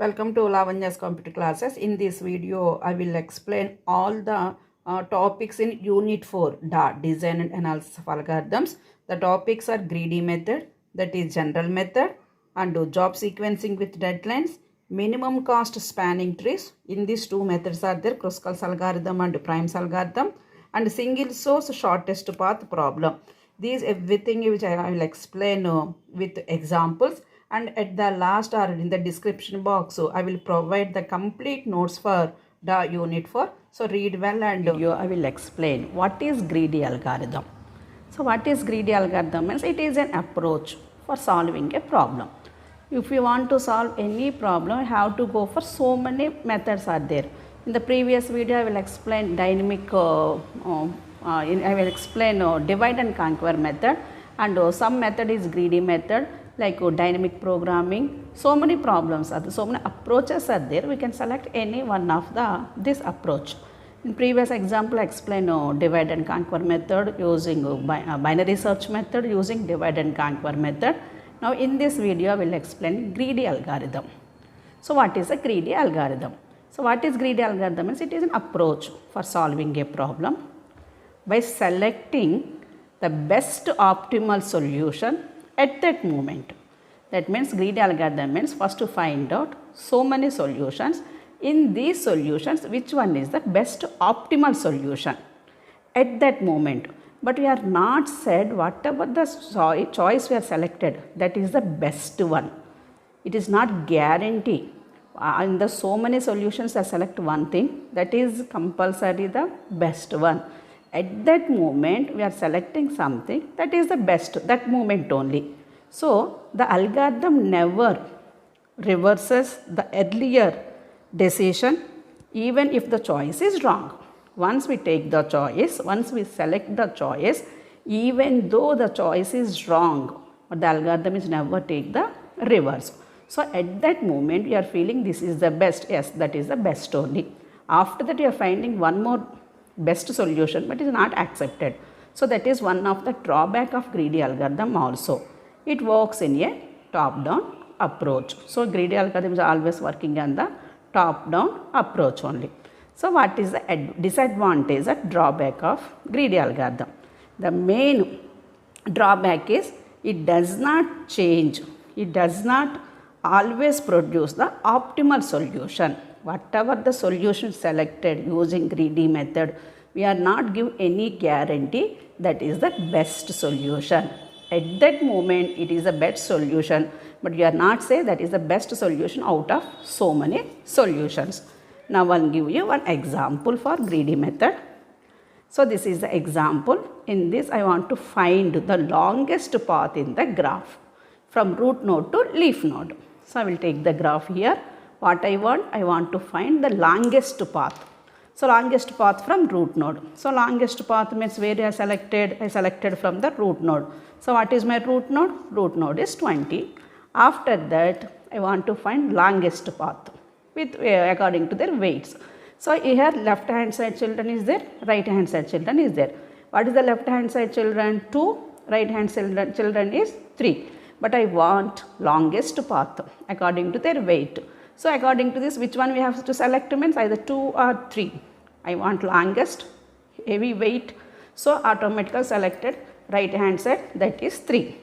Welcome to Lavanya's computer classes. In this video, I will explain all the topics in Unit 4 DAA, Design and Analysis of Algorithms. The topics are greedy method, that is general method, and job sequencing with deadlines, minimum cost spanning trees. In these two methods are there, Kruskal's algorithm and Prime's algorithm, and single source shortest path problem. These everything which I will explain with examples. And at the last or in the description box, so I will provide the complete notes for the unit 4. So read well and I will explain what is greedy algorithm. So what is greedy algorithm means it is an approach for solving a problem. If you want to solve any problem, you have to go for so many methods are there. In the previous video, I will explain dynamic, I will explain divide and conquer method, and some method is greedy method, like dynamic programming. So many problems are there, so many approaches are there. We can select any one of this approach. In previous example, I explained divide and conquer method using binary search method using divide and conquer method. Now in this video, I will explain greedy algorithm. So what is a greedy algorithm? So what is greedy algorithm? Means it is an approach for solving a problem by selecting the best optimal solution at that moment. That means greedy algorithm means first to find out so many solutions. In these solutions, which one is the best optimal solution at that moment. But we are not said whatever the choice we have selected, that is the best one. It is not guarantee. In the so many solutions I select one thing, that is compulsory the best one. At that moment we are selecting something that is the best, that moment only. So the algorithm never reverses the earlier decision even if the choice is wrong. Once we take the choice, once we select the choice, even though the choice is wrong, the algorithm is never take the reverse. So at that moment you are feeling this is the best, yes, that is the best only. After that you are finding one more best solution but is not accepted. So that is one of the drawback of greedy algorithm also. It works in a top-down approach. So greedy algorithm is always working on the top-down approach only. So what is the disadvantage or drawback of greedy algorithm? The main drawback is it does not change. It does not always produce the optimal solution. Whatever the solution selected using greedy method, we are not give any guarantee that is the best solution. At that moment it is the best solution, but you are not say that is the best solution out of so many solutions. Now I will give you one example for greedy method. So this is the example. In this I want to find the longest path in the graph from root node to leaf node. So I will take the graph here. What I want to find the longest path. So longest path from root node. So longest path means where I selected from the root node. So what is my root node? Root node is 20. After that I want to find longest path with according to their weights. So here left hand side children is there, right hand side children is there. What is the left hand side children? 2, right hand children is 3. But I want longest path according to their weight. So according to this, which one we have to select means either 2 or 3. I want longest, heavy weight. So automatically selected right hand side, that is 3.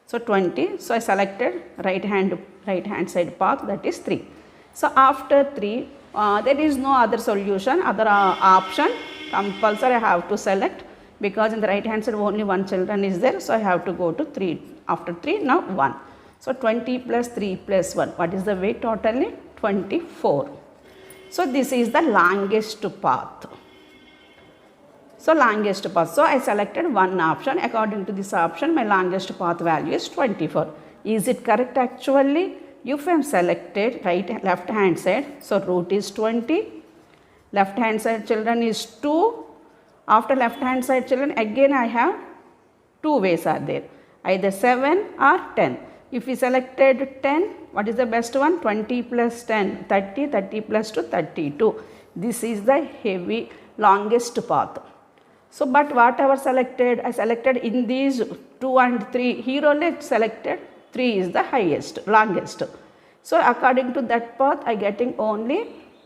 So 20. So I selected right hand side path, that is 3. So after 3, there is no other solution, other option. Compulsory I have to select, because in the right hand side only one children is there. So I have to go to 3. After 3, now 1. So 20 plus 3 plus 1. What is the weight totally? 24. So this is the longest path. So longest path. So I selected one option. According to this option, my longest path value is 24. Is it correct actually? If I am selected left hand side, so root is 20. Left hand side children is 2. After left hand side children, again I have 2 ways are there. Either 7 or 10. If we selected 10, what is the best one? 20 plus 10, 30, 30 plus 2, 32. This is the heavy longest path. So, but whatever selected, I selected in these 2 and 3, here only selected 3 is the highest, longest. So according to that path, I getting only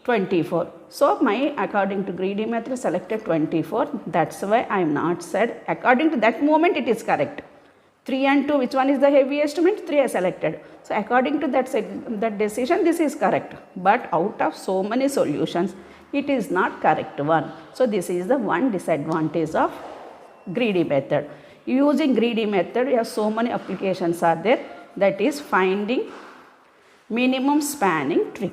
24. So my according to greedy method selected 24. That's why I am not said according to that moment it is correct. 3 and 2, which one is the heaviest means 3 I selected. So according to that decision, this is correct. But out of so many solutions, it is not correct one. So this is the one disadvantage of greedy method. Using greedy method, we have so many applications are there. That is finding minimum spanning tree.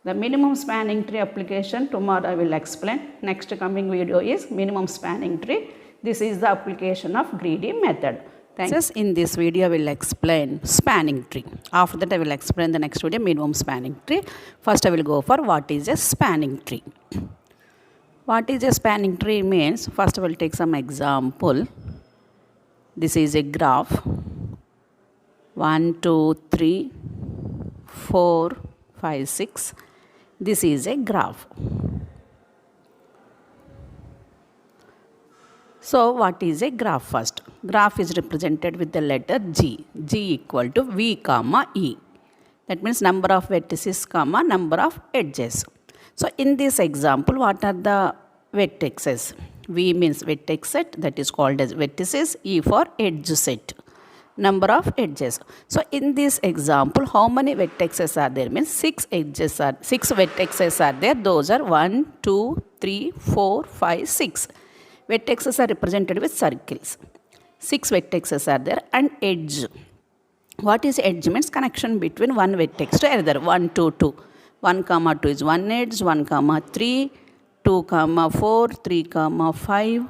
The minimum spanning tree application tomorrow I will explain. Next coming video is minimum spanning tree. This is the application of greedy method. Thanks. In this video I will explain spanning tree. After that I will explain the next video minimum spanning tree. First I will go for what is a spanning tree. What is a spanning tree means, first I will take some example. This is a graph. 1, 2, 3, 4, 5, 6. This is a graph. So what is a graph first? Graph is represented with the letter G. G equal to V comma E. That means number of vertices comma number of edges. So in this example, what are the vertices? V means vertex set, that is called as vertices. E for edge set, number of edges. So in this example, how many vertices are there? Means 6 vertices are there. Those are 1, 2, 3, 4, 5, 6. Vertices are represented with circles. 6 vertices are there and edge. What is edge? Means connection between one vertex to another. 1, 2, 2. 1 comma 2 is one edge. 1 comma 3. 2 comma 4. 3 comma 5.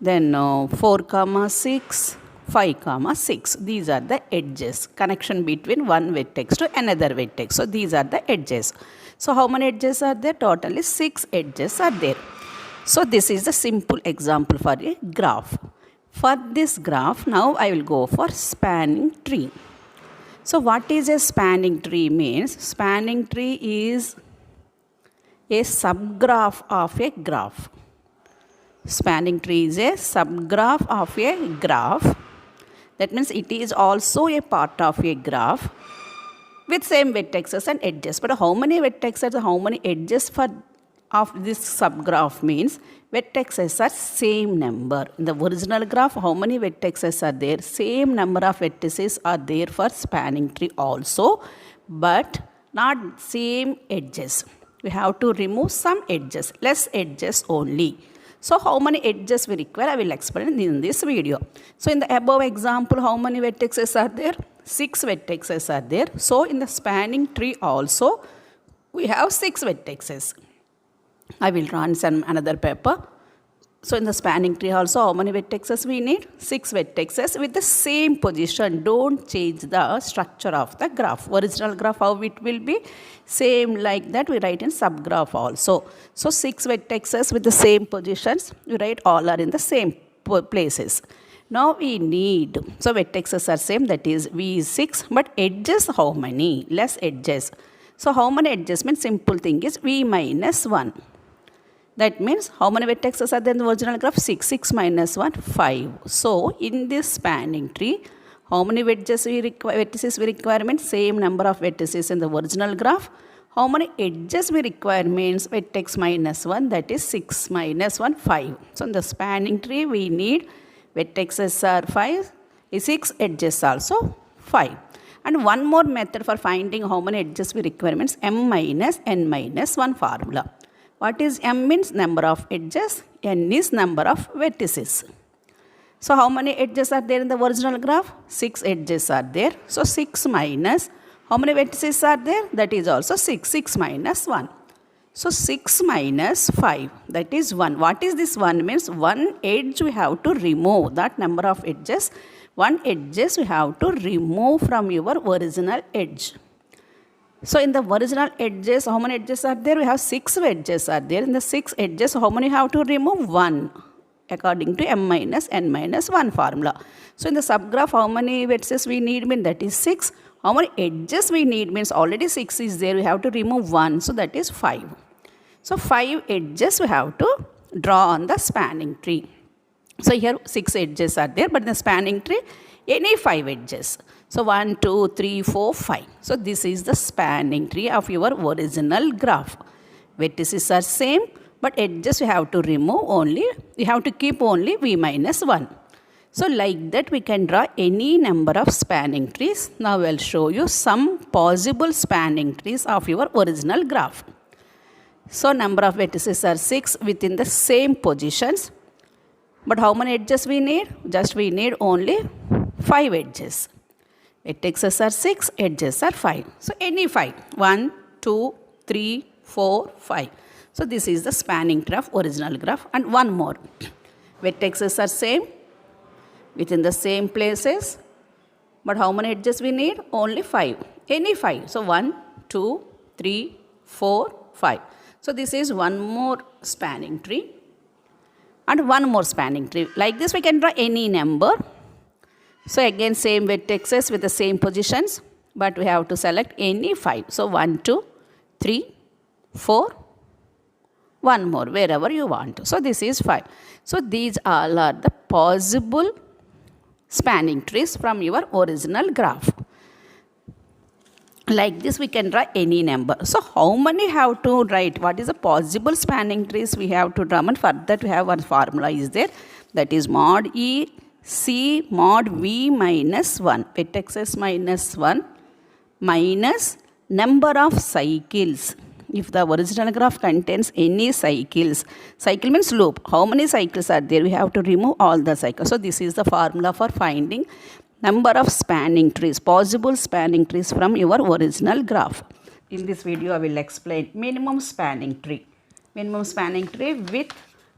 Then 4 comma 6. 5 comma 6. These are the edges. Connection between one vertex to another vertex. So these are the edges. So how many edges are there? Totally 6 edges are there. So this is the simple example for a graph. For this graph, now I will go for spanning tree. So what is a spanning tree means? Spanning tree is a subgraph of a graph. Spanning tree is a subgraph of a graph. That means it is also a part of a graph with same vertices and edges. But how many vertices, how many edges of this subgraph means vertices are same number. In the original graph, how many vertices are there? Same number of vertices are there for spanning tree also, but not same edges. We have to remove some edges, less edges only. So how many edges we require, I will explain in this video. So in the above example, how many vertices are there? 6 vertices are there. So in the spanning tree also, we have 6 vertices. I will draw on some another paper. So in the spanning tree also, how many vertices we need? 6 vertices with the same position. Don't change the structure of the graph. Original graph, how it will be? Same like that we write in subgraph also. So 6 vertices with the same positions. We write all are in the same places. Now we need, so vertices are same, that is V is 6, but edges how many? Less edges. So how many edges means simple thing is V minus 1. That means how many vertices are there in the original graph? 6. 6 minus 1, 5. So in this spanning tree, how many vertices we require means same number of vertices in the original graph. How many edges we require means vertex minus 1, that is 6 minus 1, 5. So in the spanning tree we need vertices are 5, 6 edges also 5. And one more method for finding how many edges we require means m minus n minus 1 formula. What is m means number of edges, n is number of vertices. So how many edges are there in the original graph? 6 edges are there. So 6 minus, how many vertices are there? That is also 6. 6 minus 1. So 6 minus 5, that is 1. What is this 1 means? One edge we have to remove, that number of edges. One edges we have to remove from your original edge. So in the original edges, how many edges are there? We have 6 edges are there. In the 6 edges, how many have to remove? 1, according to m minus n minus 1 formula. So in the subgraph, how many vertices we need mean? That is 6. How many edges we need means already 6 is there. We have to remove 1. So that is 5. So 5 edges we have to draw on the spanning tree. So here 6 edges are there, but in the spanning tree, any 5 edges. So 1, 2, 3, 4, 5. So this is the spanning tree of your original graph. Vertices are same, but edges you have to remove only, you have to keep only v minus 1. So like that we can draw any number of spanning trees. Now I will show you some possible spanning trees of your original graph. So number of vertices are 6 within the same positions. But how many edges we need? Just we need only 5 edges. Vertices are 6, edges are 5. So any 5. 1, 2, 3, 4, 5. So this is the spanning tree of original graph. And one more. Vertices are same within the same places. But how many edges we need? Only 5. Any 5. So 1, 2, 3, 4, 5. So this is one more spanning tree. And one more spanning tree. Like this we can draw any number. So again same vertices with the same positions, but we have to select any 5. So 1, 2, 3, 4, one more wherever you want to. So this is 5. So these all are the possible spanning trees from your original graph. Like this we can draw any number. So how many have to write? What is the possible spanning trees we have to draw? And for that we have one formula is there. That is mod E C mod V minus 1. Vertices minus 1 minus number of cycles. If the original graph contains any cycles, cycle means loop. How many cycles are there? We have to remove all the cycles. So this is the formula for finding number of spanning trees, possible spanning trees from your original graph. In this video I will explain minimum spanning tree. Minimum spanning tree with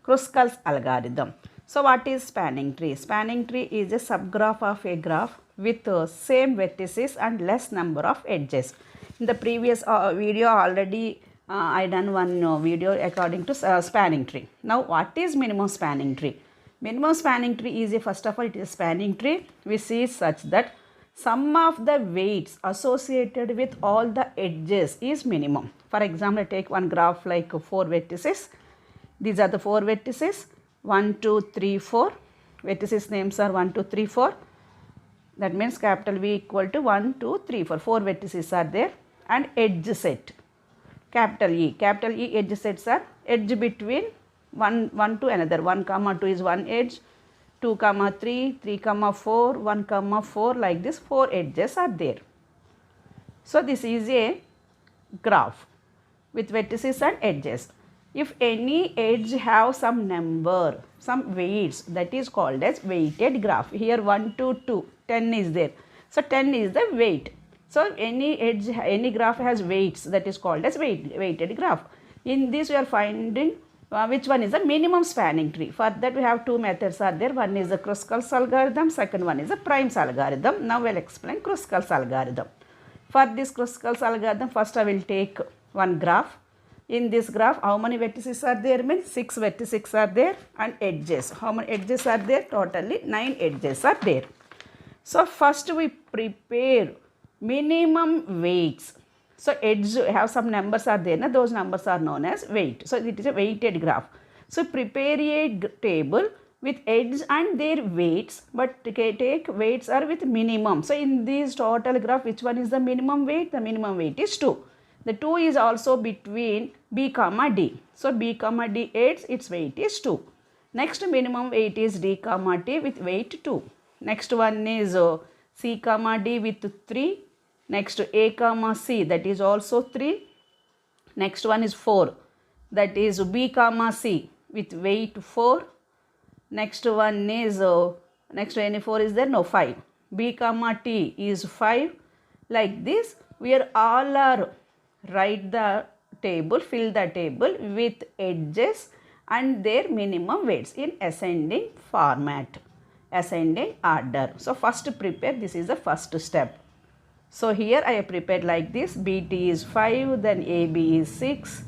Kruskal's algorithm. So what is spanning tree? Spanning tree is a subgraph of a graph with same vertices and less number of edges. In the previous video already I done one video according to spanning tree. Now what is minimum spanning tree? Minimum spanning tree is first of all it is a spanning tree we see such that sum of the weights associated with all the edges is minimum. For example, I take one graph like 4 vertices. These are the 4 vertices. 1, 2, 3, 4. Vertices names are 1, 2, 3, 4. That means capital V equal to 1, 2, 3, 4. 4 vertices are there. And edge set. Capital E. Capital E edge sets are edge between one to another. 1, 2 is one edge. 2, 3, 3, 4, 1, 4. Like this 4 edges are there. So this is a graph with vertices and edges. If any edge have some number, some weights, that is called as weighted graph. Here 1, 2, 2, 10 is there. So 10 is the weight. So any edge, any graph has weights, that is called as weighted graph. In this we are finding which one is the minimum spanning tree. For that we have two methods are there. One is the Kruskal's algorithm, second one is the Prime's algorithm. Now we will explain Kruskal's algorithm. For this Kruskal's algorithm, first I will take one graph. In this graph, how many vertices are there? Means 6 vertices are there and edges. How many edges are there? Totally 9 edges are there. So first we prepare minimum weights. So edge have some numbers are there. Those numbers are known as weight. So it is a weighted graph. So prepare a table with edge and their weights, but take weights are with minimum. So in this total graph, which one is the minimum weight? The minimum weight is 2. The 2 is also between B comma D. So B comma D edge, its weight is 2. Next minimum weight is D comma T with weight 2. Next one is C comma D with 3. Next A comma C, that is also 3. Next one is 4. That is B comma C with weight 4. Next one is, next any 4 is there? No, 5. B comma T is 5. Like this, we are all are write the table, fill the table with edges and their minimum weights in ascending format, ascending order. So first prepare, this is the first step. So here I have prepared like this. BT is 5, then AB is 6.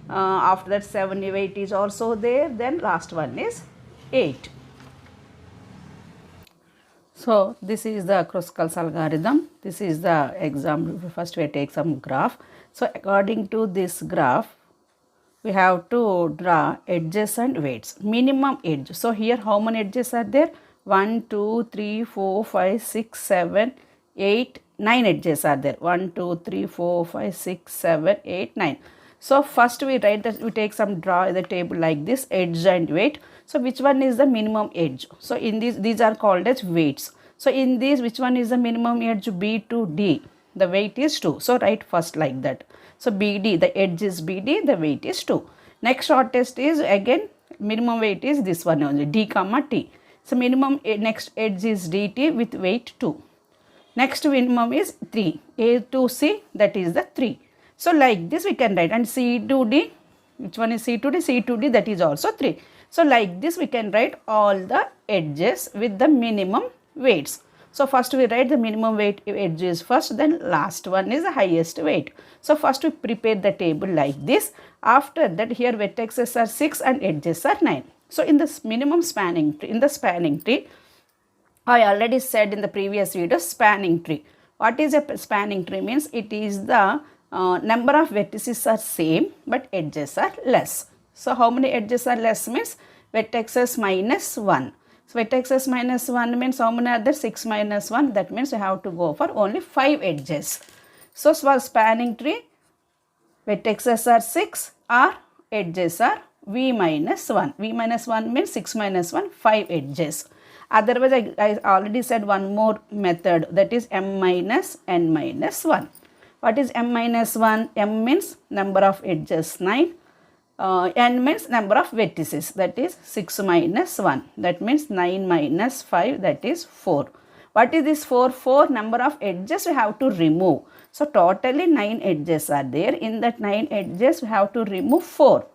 After that 7, 8 is also there. Then last one is 8. So this is the Kruskal's algorithm. This is the example. First we take some graph. So according to this graph, we have to draw edges and weights. Minimum edge. So here how many edges are there? 1, 2, 3, 4, 5, 6, 7, 8, 9 edges are there. 1, 2, 3, 4, 5, 6, 7, 8, 9. So first we write that, we take some draw the table like this, edge and weight. So which one is the minimum edge? So in these are called as weights. So in these, which one is the minimum edge? B to D. The weight is 2. So write first like that. So BD, the edge is BD, the weight is 2. Next shortest is again, minimum weight is this one only, D comma T. So minimum next edge is DT with weight 2. Next minimum is 3. A to C, that is the 3. So like this we can write, and C to D, which one is C to D? C to D, that is also 3. So like this we can write all the edges with the minimum weights. So first we write the minimum weight edges first, then last one is the highest weight. So first we prepare the table like this. After that, here vertices are 6 and edges are 9. So in this minimum spanning tree, in the spanning tree, I already said in the previous video, spanning tree. What is a spanning tree? Means it is the number of vertices are same but edges are less. So how many edges are less? Means vertices minus 1. So vertices minus 1 means how many are there? 6 minus 1. That means you have to go for only 5 edges. So for spanning tree, vertices are 6 or edges are V minus 1. V minus 1 means 6 minus 1, 5 edges. Otherwise, I already said one more method, that is M minus N minus 1. What is M minus 1? M means number of edges 9. N means number of vertices, that is 6 minus 1. That means 9 minus 5, that is 4. What is this 4? 4 number of edges we have to remove. So totally 9 edges are there. In that 9 edges we have to remove 4.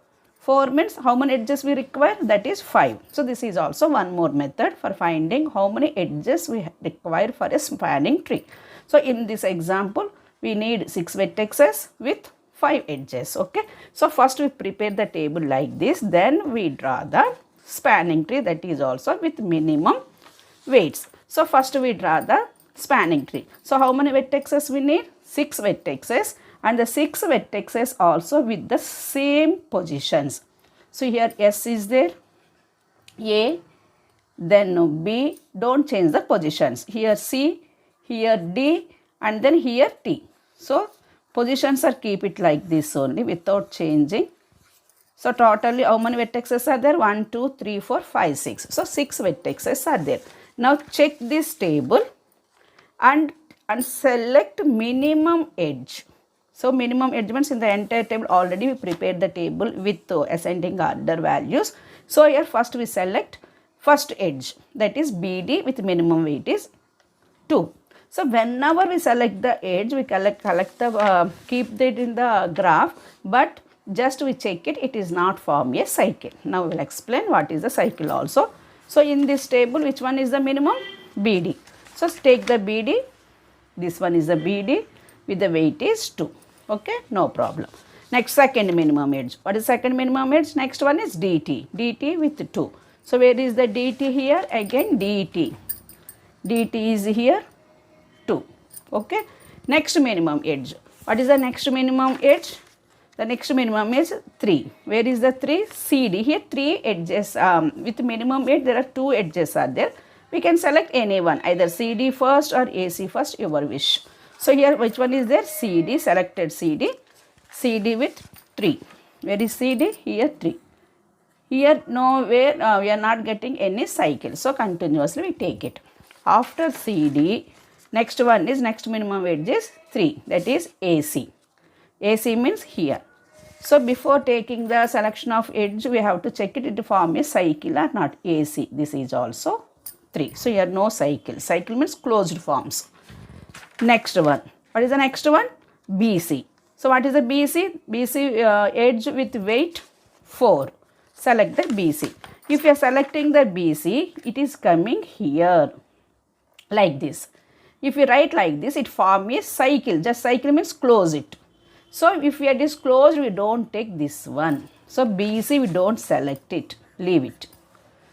4 means how many edges we require? That is 5. So this is also one more method for finding how many edges we require for a spanning tree. So in this example, we need 6 vertices with 5 edges. Okay. So first we prepare the table like this. Then we draw the spanning tree, that is also with minimum weights. So first we draw the spanning tree. So how many vertices we need? 6 vertices. And the 6 vertices also with the same positions. So here S is there, A, then B, don't change the positions. Here C, here D, and then here T. So positions are keep it like this only without changing. So totally how many vertices are there? 1, 2, 3, 4, 5, 6. So 6 vertices are there. Now check this table and select minimum edge. So minimum edge means in the entire table already we prepared the table with ascending order values. So here first we select first edge, that is BD with minimum weight is 2. So whenever we select the edge, we keep that in the graph, but just we check it, it is not form a cycle. Now we will explain what is the cycle also. So in this table, which one is the minimum? BD. So take the BD, this one is the BD with the weight is 2. Okay, no problem. Next, second minimum edge. What is second minimum edge? Next one is DT. DT with 2. So where is the DT here? Again DT. DT is here 2. Okay. Next minimum edge. What is the next minimum edge? The next minimum is 3. Where is the 3? CD. Here 3 edges. With minimum edge there are 2 edges are there. We can select any one, either CD first or AC first, your wish. So here which one is there? CD, selected CD. CD with 3. Where is CD? Here 3. Here nowhere we are not getting any cycle. So continuously we take it. After CD, next one is next minimum edge is 3. That is AC. AC means here. So before taking the selection of edge, we have to check it to form a cycle or not. AC. This is also 3. So here no cycle. Cycle means closed forms. Next one. What is the next one? BC. So what is the BC? BC edge with weight 4. Select the BC. If you are selecting the BC, it is coming here like this. If you write like this, it forms a cycle. Just cycle means close it. So if it is closed, we don't take this one. So BC we don't select it. Leave it.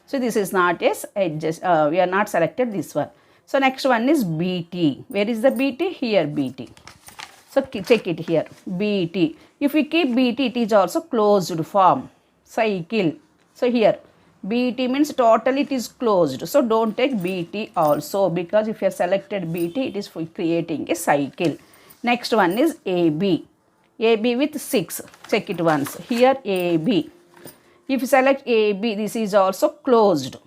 So this is not as edges. We are not selected this one. So next one is BT. Where is the BT? Here BT. So check it here, BT. If we keep BT, it is also closed form, cycle. So here, BT means totally it is closed. So don't take BT also, because if you have selected BT, it is for creating a cycle. Next one is AB. AB with 6. Check it once. Here AB. If you select AB, this is also closed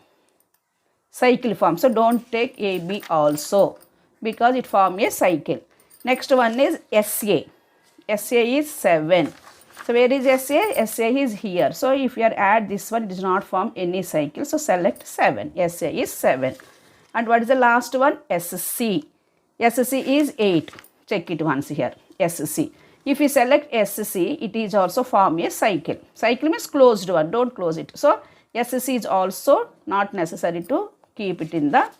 cycle form. So don't take AB also, because it forms a cycle. Next one is SA. SA is 7. So where is SA? SA is here. So if you add this one, it does not form any cycle. So select 7. SA is 7. And what is the last one? SC. SC is 8. Check it once here. SC. If you select SC, it is also form a cycle. Cycle means closed one. Don't close it. So SC is also not necessary to keep it in the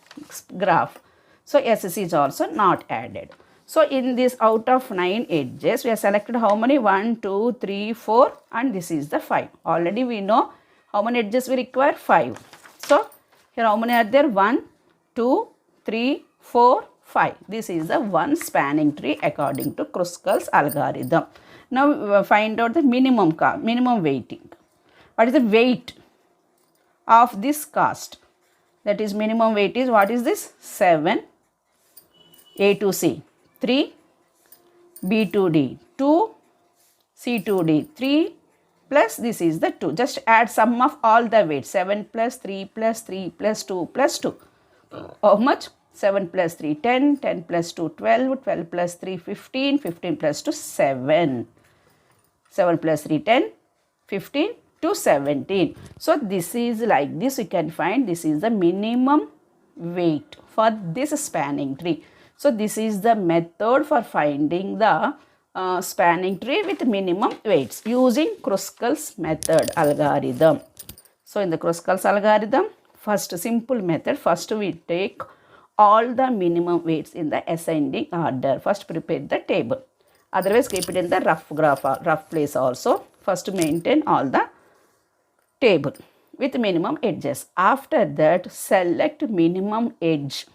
graph. So SC is also not added. So in this out of 9 edges, we have selected how many? 1, 2, 3, 4, and this is the 5. Already we know how many edges we require? 5. So here how many are there? 1, 2, 3, 4, 5. This is the one spanning tree according to Kruskal's algorithm. Now find out the minimum weighting. What is the weight of this cast? That is minimum weight is, what is this? 7, A to C. 3, B to D, 2, C to D, 3 plus this is the 2. Just add sum of all the weights. 7 plus 3 plus 3 plus 2 plus 2. How much? 7 plus 3, 10, 10 plus 2, 12, 12 plus 3, 15, 15 plus 2, 7. 7 plus 3, 10, 15 to 17. So this is like this. You can find this is the minimum weight for this spanning tree. So this is the method for finding the spanning tree with minimum weights using Kruskal's method algorithm. So in the Kruskal's algorithm, first simple method, first we take all the minimum weights in the ascending order. First prepare the table. Otherwise keep it in the rough place also. First maintain all the table with minimum edges. After that select minimum edge.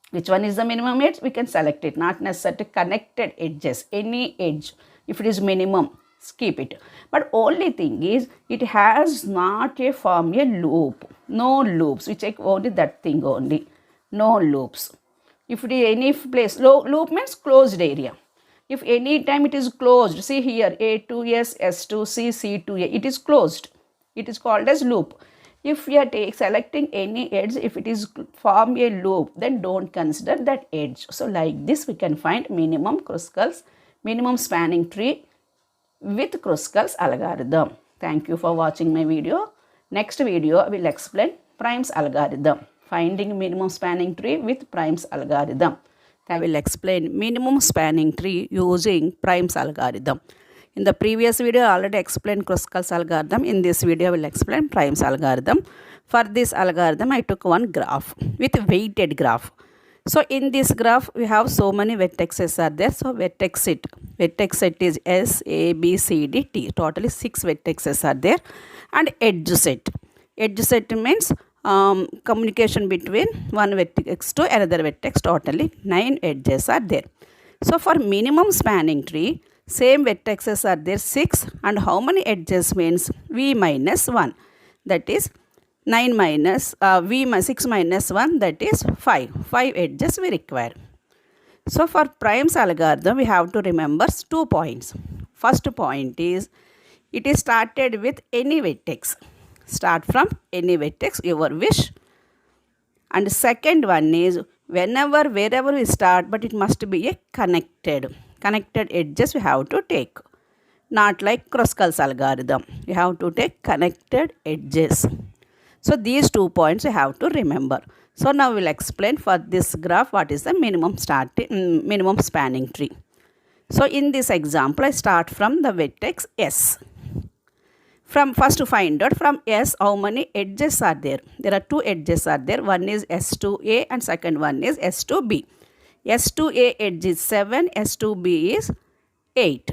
Which one is the minimum edge? We can select it. Not necessarily connected edges. Any edge. If it is minimum, skip it. But only thing is, it has not a form a loop. No loops. We check only that thing only. No loops. If it is any place, loop means closed area. If any time it is closed, see here, A to S, S to C, C to A, it is closed. It is called as loop. If we are selecting any edge, if it is form a loop, then don't consider that edge. So like this we can find minimum spanning tree with Kruskal's algorithm. Thank you for watching my video. Next video I will explain Prim's algorithm. Finding minimum spanning tree with Prim's algorithm. I will explain minimum spanning tree using Prim's algorithm. In the previous video, I already explained Kruskal's algorithm. In this video, I will explain Prim's algorithm. For this algorithm, I took one graph with weighted graph. So in this graph, we have so many vertices are there. So vertex set is S, A, B, C, D, T. Totally 6 vertices are there. And edge set. Edge set means communication between one vertex to another vertex. Totally 9 edges are there. So for minimum spanning tree, same vertices are there 6, and how many edges means V minus 1, that is 9 minus 6 minus 1, that is 5 edges we require. So for Prim's algorithm we have to remember 2 points. First point is it is started with any vertex. Start from any vertex, your wish. And second one is wherever we start, but it must be a connected edges we have to take. Not like Kruskal's algorithm. You have to take connected edges. So these 2 points you have to remember. So now we will explain for this graph what is the minimum spanning tree. So in this example I start from the vertex S. From first to find out from S how many edges are there. There are 2 edges are there. One is S to A and second one is S to B. S to A edge is 7, S to B is 8.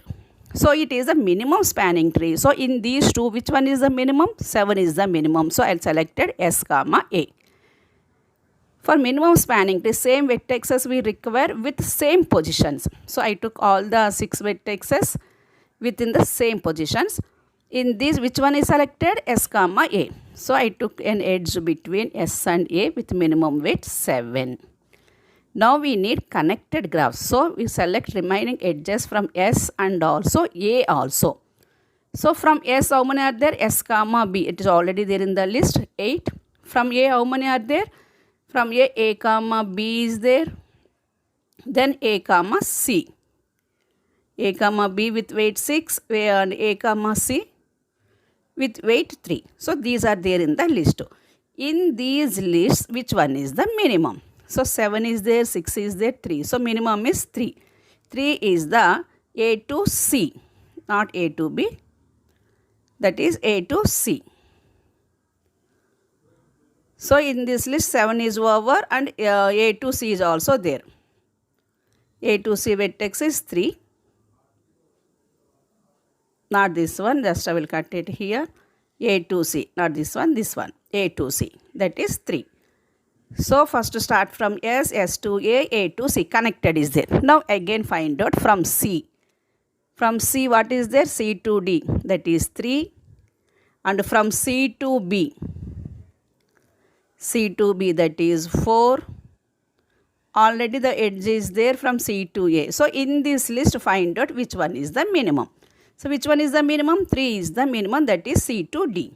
So it is a minimum spanning tree. So in these 2, which one is the minimum? 7 is the minimum. So I selected S comma A. For minimum spanning tree, same vertexes we require with same positions. So I took all the 6 vertexes within the same positions. In these, which one is selected? S comma A. So I took an edge between S and A with minimum weight 7. Now we need connected graphs. So we select remaining edges from S and also A also. So from S, how many are there? S comma B. It is already there in the list, 8. From A, how many are there? From A comma B is there. Then A comma C. A comma B with weight 6 and A comma C with weight 3. So these are there in the list. In these lists, which one is the minimum? So 7 is there, 6 is there, 3. So minimum is 3. 3 is the A to C, not A to B. That is A to C. So in this list 7 is over and A to C is also there. A to C vertex is 3. Not this one, just I will cut it here. A to C, not this one, A to C. That is 3. So first start from S to A to C. Connected is there. Now again find out from C. From C what is there? C to D. That is 3. And from C to B. C to B, that is 4. Already the edge is there from C to A. So in this list find out which one is the minimum. So which one is the minimum? 3 is the minimum, that is C to D.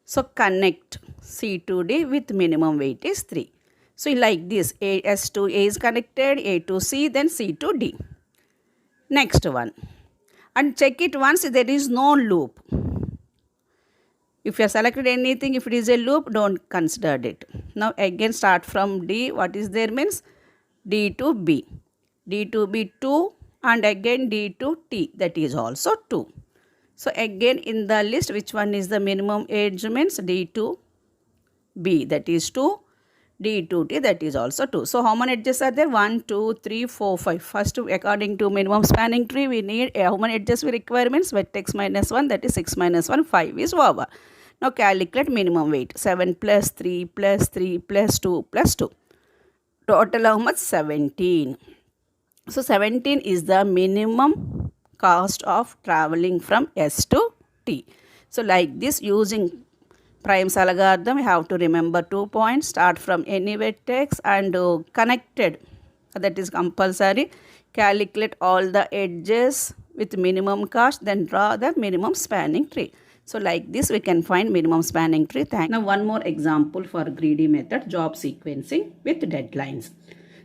So connect C to D with minimum weight is 3. So like this, S to A is connected, A to C, then C to D. Next one. And check it once there is no loop. If you have selected anything, if it is a loop, don't consider it. Now again start from D. What is there means? D to B. D to B 2 and again D to T, that is also 2. So again in the list which one is the minimum edge means D to B, that is 2. D to T, that is also 2. So how many edges are there? 1, 2, 3, 4, 5. First according to minimum spanning tree we need how many edges we require means vertex minus 1, that is 6 minus 1, 5 is over. Now calculate minimum weight. 7 plus 3 plus 3 plus 2 plus 2. Total how much? 17. So 17 is the minimum cost of traveling from S to T. So like this, using Prime's algorithm, you have to remember 2 points. Start from any vertex and connected. That is compulsory. Calculate all the edges with minimum cost. Then draw the minimum spanning tree. So like this we can find minimum spanning tree. Now one more example for greedy method, job sequencing with deadlines.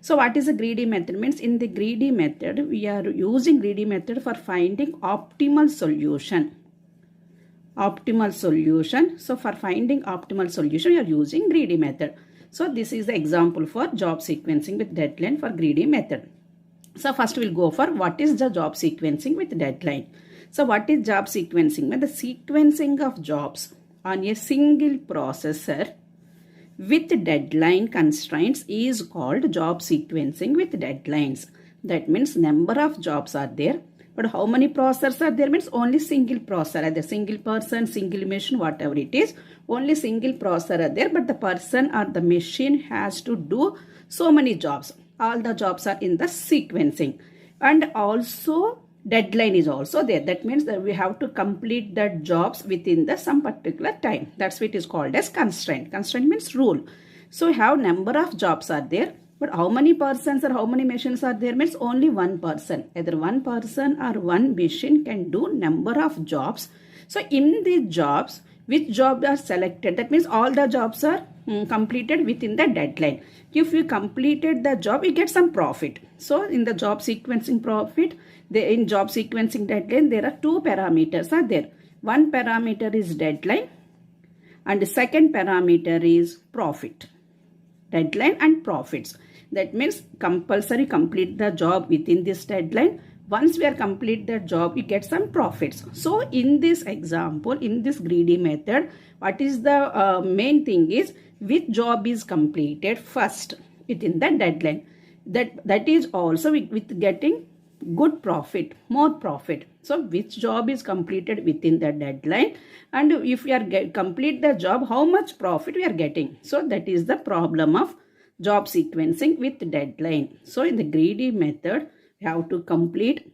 So what is a greedy method? Means in the greedy method we are using greedy method for finding optimal solution. Optimal solution. So for finding optimal solution we are using greedy method. So this is the example for job sequencing with deadline for greedy method. So first we'll go for what is the job sequencing with deadline. So what is job sequencing? The sequencing of jobs on a single processor with deadline constraints is called job sequencing with deadlines. That means number of jobs are there, but how many processors are there means only single processor, either single person, single machine, whatever it is, only single processor are there, but the person or the machine has to do so many jobs. All the jobs are in the sequencing, and also deadline is also there. That means that we have to complete the jobs within the some particular time. That's what is called as constraint. Constraint means rule. So we have number of jobs are there, but how many persons or how many machines are there means only one person. Either one person or one machine can do number of jobs. So in these jobs, which jobs are selected? That means all the jobs are completed within the deadline. If you completed the job, you get some profit. So in the job sequencing profit, in job sequencing deadline, there are 2 parameters are there. One parameter is deadline and the second parameter is profit. Deadline and profits. That means compulsory complete the job within this deadline. Once we are complete the job, we get some profits. So in this example, in this greedy method, what is the main thing is which job is completed first within the deadline. That is also with getting good profit, more profit. So which job is completed within the deadline, and if we are complete the job, how much profit we are getting. So that is the problem of job sequencing with deadline. So in the greedy method, you have to complete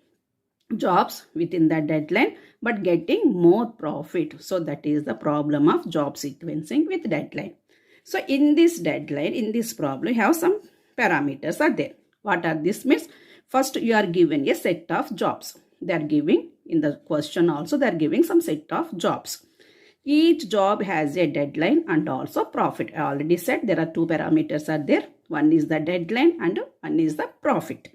jobs within the deadline but getting more profit. So that is the problem of job sequencing with deadline. So in this deadline, in this problem, you have some parameters are there. What are this means? First, you are given a set of jobs. They are giving in the question also, they are giving some set of jobs. Each job has a deadline and also profit. I already said there are two parameters are there. One is the deadline and one is the profit.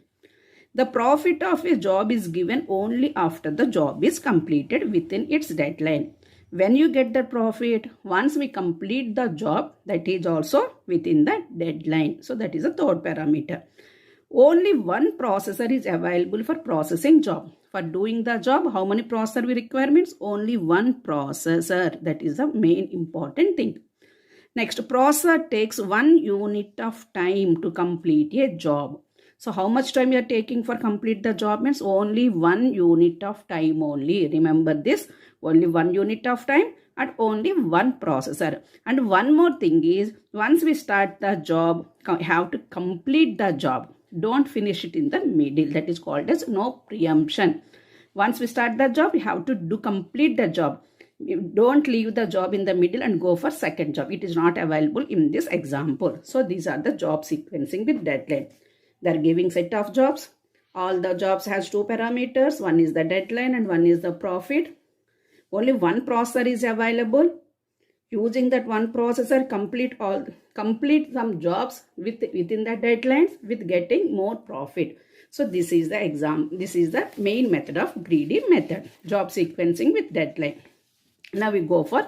The profit of a job is given only after the job is completed within its deadline. When you get the profit, once we complete the job, that is also within the deadline. So that is a third parameter. Only one processor is available for processing job. For doing the job, how many processor we require means only one processor. That is the main important thing. Next, processor takes 1 unit of time to complete a job. So how much time you are taking for complete the job means only 1 unit of time only. Remember this, only 1 unit of time and only one processor. And one more thing is, once we start the job, you have to complete the job. Don't finish it in the middle. That is called as no preemption. Once we start the job, you have to complete the job. You don't leave the job in the middle and go for second job. It is not available in this example. So these are the job sequencing with deadline. They are giving set of jobs. All the jobs has two parameters. One is the deadline and one is the profit. Only one processor is available. Using that one processor, complete some jobs within the deadlines with getting more profit. So this is the main method of greedy method, job sequencing with deadline. Now we go for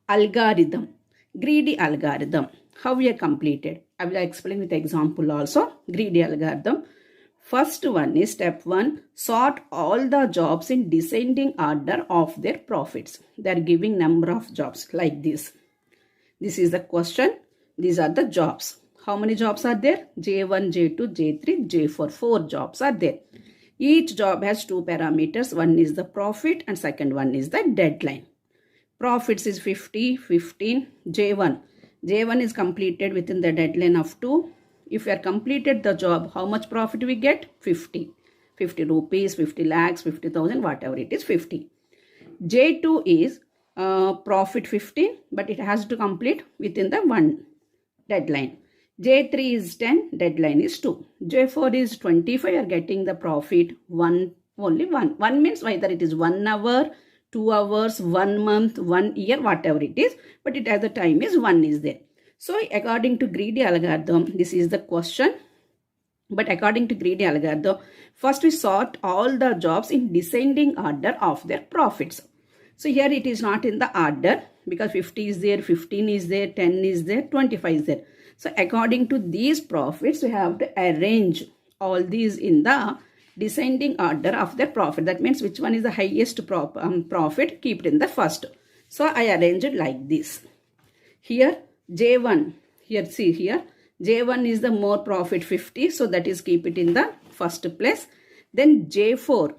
algorithm, greedy algorithm. How we are completed? I will explain with example also. Greedy algorithm. First one is step 1. Sort all the jobs in descending order of their profits. They are giving number of jobs like this. This is the question. These are the jobs. How many jobs are there? J1, J2, J3, J4. 4 jobs are there. Each job has two parameters. One is the profit and second one is the deadline. Profits is 50, 15, J1. J1 is completed within the deadline of 2. If we are completed the job, how much profit we get? 50. 50 rupees, 50 lakhs, 50,000, whatever it is, 50. J2 is profit 15, but it has to complete within the one deadline. J3 is 10, deadline is 2. J4 is 25, you are getting the profit only one. One means whether it is 1 hour, 2 hours, 1 month, 1 year, whatever it is, but it has the time is 1 is there. So according to greedy algorithm, this is the question. But according to greedy algorithm, first we sort all the jobs in descending order of their profits. So here it is not in the order because 50 is there, 15 is there, 10 is there, 25 is there. So according to these profits, we have to arrange all these in the descending order of their profit. That means which one is the highest profit, keep it in the first. So I arrange it like this. Here J1, here see here, J1 is the more profit 50. So that is keep it in the first place. Then J4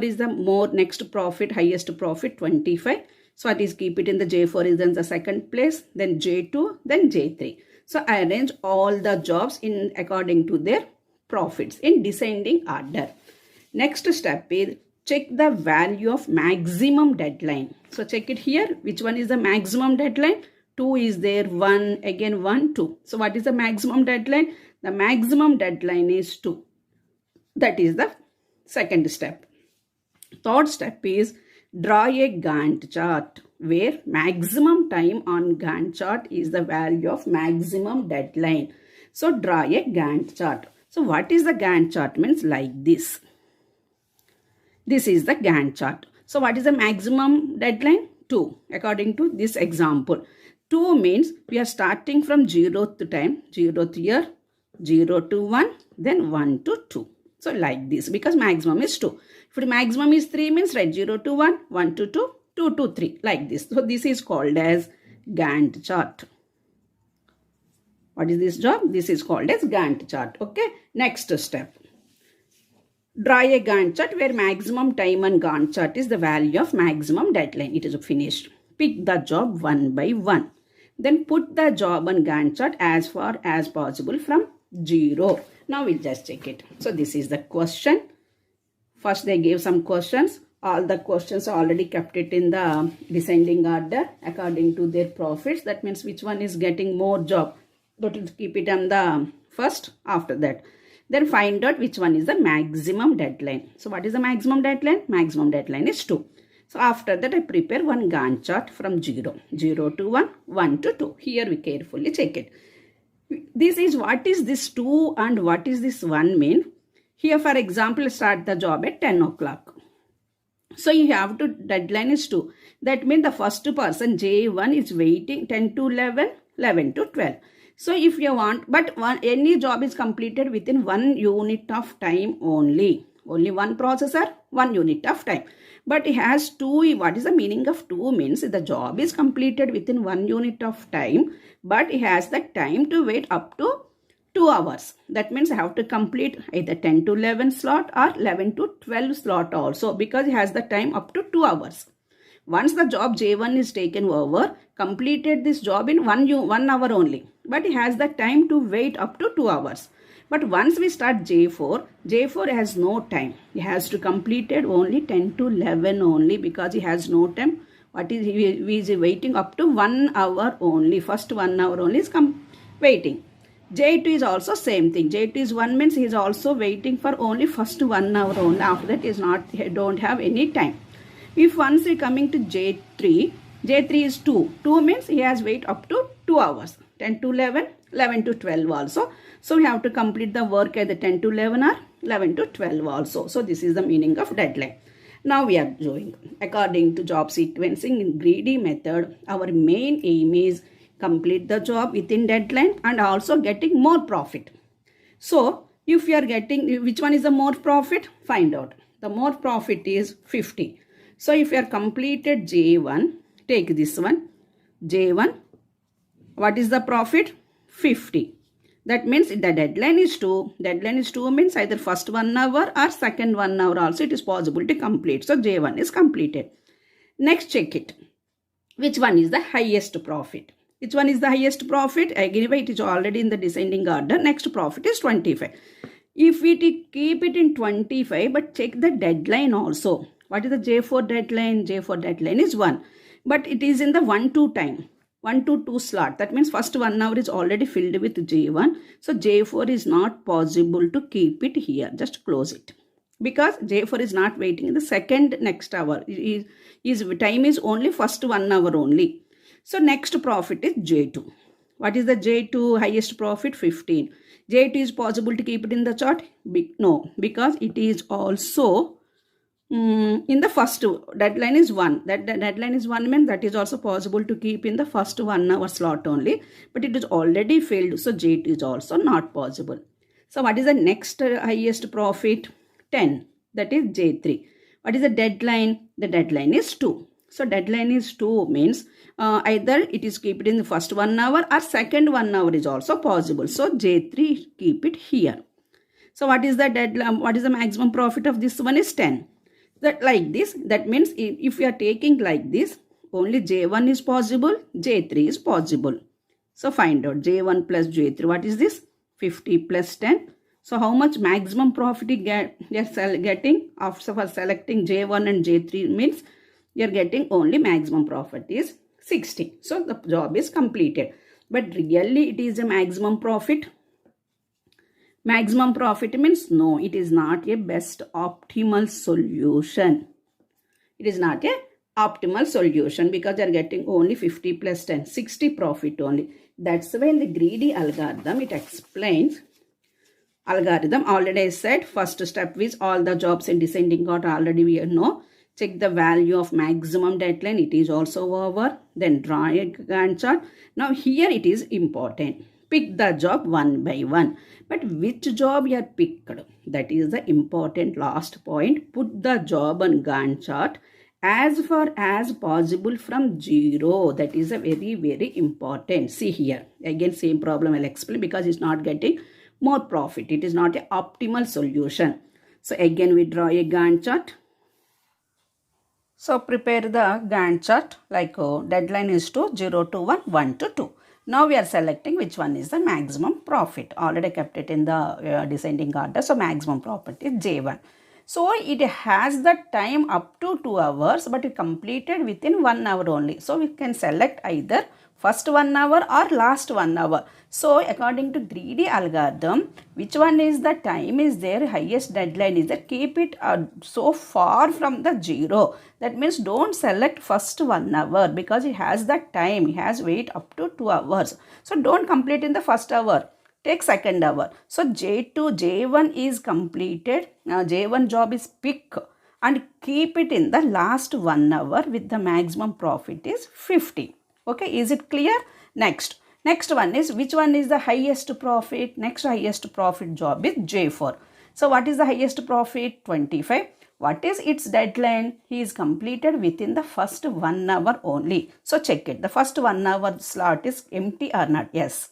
is the more next profit, highest profit 25. So that is keep it in the J4 is then the second place. Then J2, then J3. So I arrange all the jobs in according to their profits in descending order. Next step is check the value of maximum deadline. So check it here. Which one is the maximum deadline? 2 is there, 1, again 1, 2. So what is the maximum deadline? The maximum deadline is 2. That is the second step. Third step is draw a Gantt chart where maximum time on Gantt chart is the value of maximum deadline. So draw a Gantt chart. So what is the Gantt chart? Means like this. This is the Gantt chart. So what is the maximum deadline? 2 according to this example. 2 means we are starting from 0th time, 0th year, 0 to 1, then 1 to 2. So like this because maximum is 2. If the maximum is 3 means right 0 to 1, 1 to 2, 2 to 3 like this. So this is called as Gantt chart. What is this job? This is called as Gantt chart. Okay. Next step. Draw a Gantt chart where maximum time on Gantt chart is the value of maximum deadline. It is finished. Pick the job one by one. Then put the job on Gantt chart as far as possible from 0. Now we'll just check it. So this is the question. First they gave some questions. All the questions are already kept it in the descending order according to their profits. That means which one is getting more job. But to keep it on the first after that. Then find out which one is the maximum deadline. So what is the maximum deadline? Maximum deadline is 2. So after that I prepare one Gantt chart from 0. 0 to 1, 1 to 2. Here we carefully check it. This is what is this 2 and what is this 1 mean. Here for example start the job at 10 o'clock. So you have to, deadline is 2. That means the first person J1 is waiting 10 to 11, 11 to 12. So if you want, but any job is completed within 1 unit of time only. Only one processor, 1 unit of time. But it has 2, what is the meaning of 2 means the job is completed within 1 unit of time. But it has the time to wait up to 2 hours. That means I have to complete either 10 to 11 slot or 11 to 12 slot also because it has the time up to 2 hours. Once the job J1 is taken over, completed this job in 1 hour only. But it has the time to wait up to 2 hours. But once we start J4, J4 has no time. He has to complete it only 10 to 11 only because he has no time. What is he is waiting up to 1 hour only. First 1 hour only is waiting. J2 is also same thing. J2 is 1 means he is also waiting for only first 1 hour only. After that is not, he don't have any time. If once we coming to J3, J3 is 2. 2 means he has wait up to 2 hours. 10 to 11, 11 to 12 also. So we have to complete the work at the 10 to 11 or 11 to 12 also. So this is the meaning of deadline. Now we are doing according to job sequencing in greedy method. Our main aim is complete the job within deadline and also getting more profit. So if you are getting, which one is the more profit? Find out. The more profit is 50. So if you are completed J1, take this one, J1, what is the profit? 50. That means the deadline is 2. Deadline is 2 means either first 1 hour or second 1 hour also it is possible to complete. So J1 is completed. Next check it. Which one is the highest profit? Which one is the highest profit? Anyway, it is already in the descending order. Next profit is 25. If we keep it in 25, but check the deadline also. What is the J4 deadline? J4 deadline is 1. But it is in the 1-2 time. 1 to 2 slot. That means first 1 hour is already filled with J1. So J4 is not possible to keep it here. Just close it. Because J4 is not waiting in the second next hour. His time is only first 1 hour only. So next profit is J2. What is the J2 highest profit? 15. J2 is possible to keep it in the chart? No. Because it is also in the first deadline is 1. That deadline is 1 means that is also possible to keep in the first 1 hour slot only. But it is already filled. So J2 is also not possible. So what is the next highest profit? 10. That is J3. What is the deadline? The deadline is 2. So deadline is 2 means either it is keep it in the first 1 hour or second 1 hour is also possible. So J3 keep it here. So what is the deadline? What is the maximum profit of this one is 10. That like this, that means if we are taking like this, only J1 is possible, J3 is possible. So find out J1 plus J3. What is this? 50 plus 10. So how much maximum profit you getting after selecting J1 and J3 means you are getting only maximum profit is 60. So the job is completed. But really it is a maximum profit. Maximum profit means no, it is not a best optimal solution. It is not a optimal solution because they are getting only 50 plus 10, 60 profit only. That's why in the greedy algorithm it explains. Algorithm already I said first step is all the jobs in descending order already we know. Check the value of maximum deadline. It is also over. Then draw a Gantt chart. Now here it is important. Pick the job one by one. But which job you are picked? That is the important last point. Put the job on Gantt chart as far as possible from 0. That is a very, very important. See here. Again same problem I'll explain because it's not getting more profit. It is not an optimal solution. So again we draw a Gantt chart. So prepare the Gantt chart like deadline is to 0 to 1, 1 to 2. Now we are selecting which one is the maximum profit. Already kept it in the descending order. So maximum profit is J1. So it has the time up to 2 hours but it completed within 1 hour only. So we can select either first 1 hour or last 1 hour. So according to greedy algorithm, which one is the time is there, highest deadline is there, keep it so far from the 0. That means don't select first 1 hour because it has the time, it has wait up to 2 hours. So don't complete in the first hour. Take second hour. So J2, J1 is completed. J1 job is pick and keep it in the last 1 hour with the maximum profit is 50. Okay, is it clear? Next one is which one is the highest profit? Next highest profit job is J4. So what is the highest profit? 25. What is its deadline? He is completed within the first 1 hour only. So check it. The first 1 hour slot is empty or not? Yes.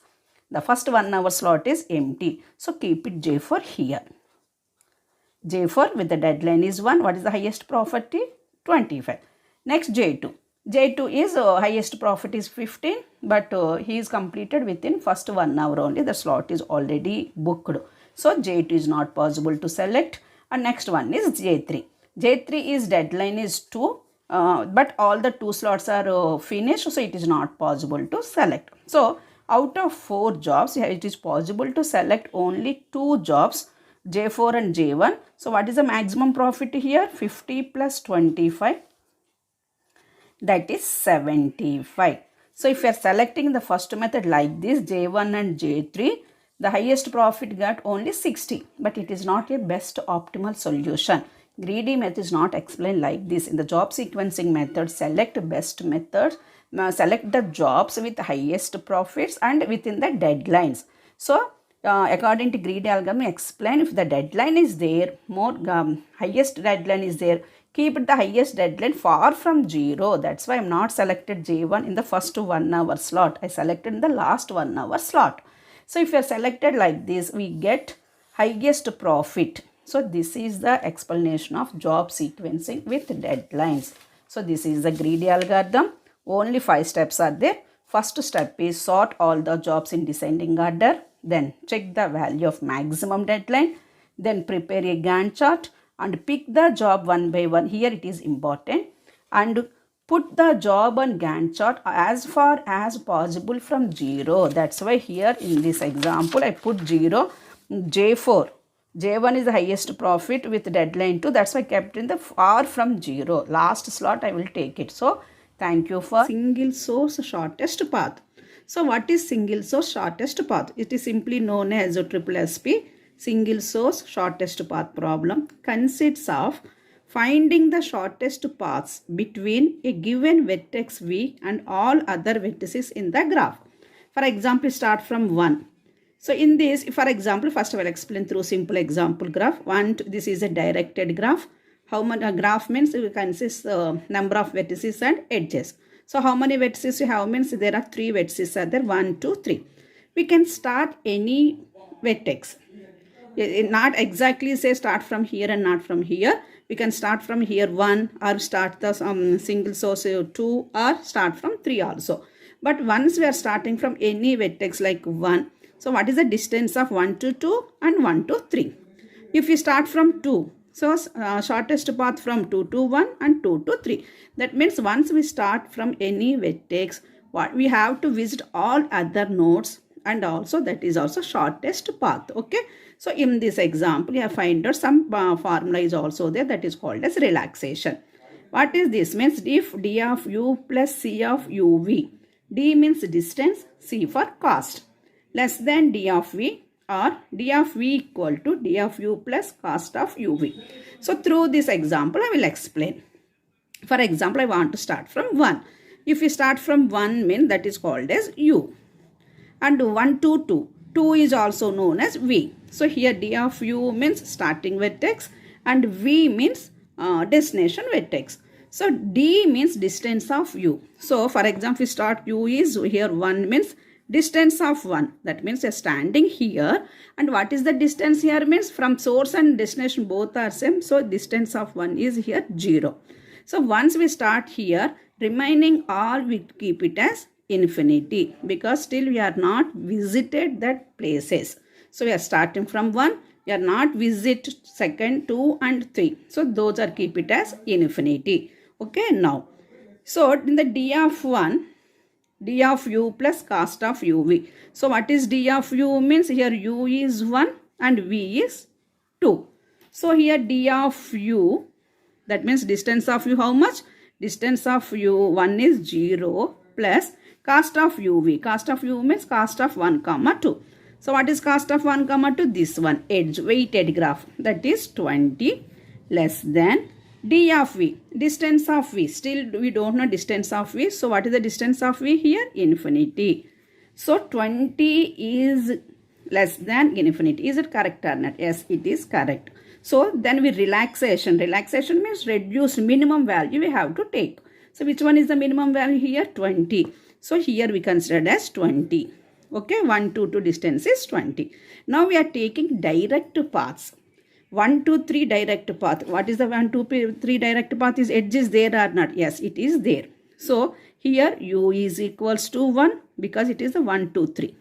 The first 1 hour slot is empty. So keep it J4 here. J4 with the deadline is 1. What is the highest profit? 25. Next J2. J2 is highest profit is 15 but he is completed within first 1 hour only. The slot is already booked. So J2 is not possible to select. And next one is J3. J3 is deadline is 2 but all the 2 slots are finished. So it is not possible to select. So out of 4 jobs, it is possible to select only 2 jobs, J4 and J1. So what is the maximum profit here? 50 plus 25. That is 75. So if you are selecting the first method like this, J1 and J3, the highest profit got only 60. But it is not a best optimal solution. Greedy method is not explained like this. In the job sequencing method, select best methods. Select the jobs with highest profits and within the deadlines. So according to greedy algorithm, explain if the deadline is there, highest deadline is there, keep the highest deadline far from 0. That's why I am not selected J1 in the first 1 hour slot. I selected in the last 1 hour slot. So if you are selected like this, we get highest profit. So this is the explanation of job sequencing with deadlines. So this is the greedy algorithm. Only 5 steps are there. First step is sort all the jobs in descending order. Then check the value of maximum deadline. Then prepare a Gantt chart and pick the job one by one. Here it is important. And put the job on Gantt chart as far as possible from 0. That's why here in this example I put 0. J4. J1 is the highest profit with deadline 2. That's why I kept in the far from 0. Last slot I will take it. So thank you for single source shortest path. So what is single source shortest path? It is simply known as a SSSP. Single source shortest path problem consists of finding the shortest paths between a given vertex V and all other vertices in the graph. For example, start from 1. So in this, for example, first I will explain through simple example graph. This is a directed graph. How many graph means it consists number of vertices and edges. So how many vertices you have means there are 3 vertices are there, 1, 2, 3. We can start any vertex. Not exactly say start from here and not from here. We can start from here 1 or start the single source 2 or start from 3 also. But once we are starting from any vertex like 1, so what is the distance of 1 to 2 and 1 to 3? If we start from 2, so shortest path from 2 to 1 and 2 to 3. That means once we start from any vertex, we have to visit all other nodes and also that is also shortest path. Okay. So in this example, you have find out some formula is also there that is called as relaxation. What is this? Means if D of U plus C of UV. D means distance, C for cost. Less than D of V or D of V equal to D of U plus cost of UV. So through this example, I will explain. For example, I want to start from 1. If we start from 1 means that is called as U. And 1 to 2. 2 is also known as V. So here D of U means starting vertex and V means destination vertex. So D means distance of U. So for example, we start U is here 1 means distance of 1. That means you are standing here. And what is the distance here means from source and destination both are same. So distance of 1 is here 0. So once we start here, remaining all we keep it as infinity because still we are not visited that places. So we are starting from 1. We are not visit second, 2 and 3. So those are keep it as infinity. Okay, now. So in the d of 1, d of u plus cost of uv. So what is d of u means here u is 1 and v is 2. So here d of u, that means distance of u how much? Distance of u 1 is 0 plus cost of uv. Cost of u means cost of 1 comma 2. So what is cost of 1 comma 2? This one, edge, weighted graph, that is 20 less than d of v. Distance of v, still we don't know distance of v. So what is the distance of v here? Infinity. So 20 is less than infinity. Is it correct or not? Yes, it is correct. So then we relaxation. Relaxation means reduced minimum value we have to take. So which one is the minimum value here? 20. So here we consider as 20. Okay, 1, 2, 2 distance is 20. Now we are taking direct paths. 1, 2, 3 direct path. What is the 1, 2, 3 direct path? Is edge is there or not? Yes, it is there. So here u is equals to 1 because it is the 1, 2, 3.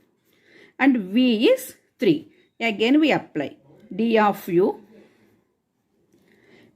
And v is 3. Again we apply d of u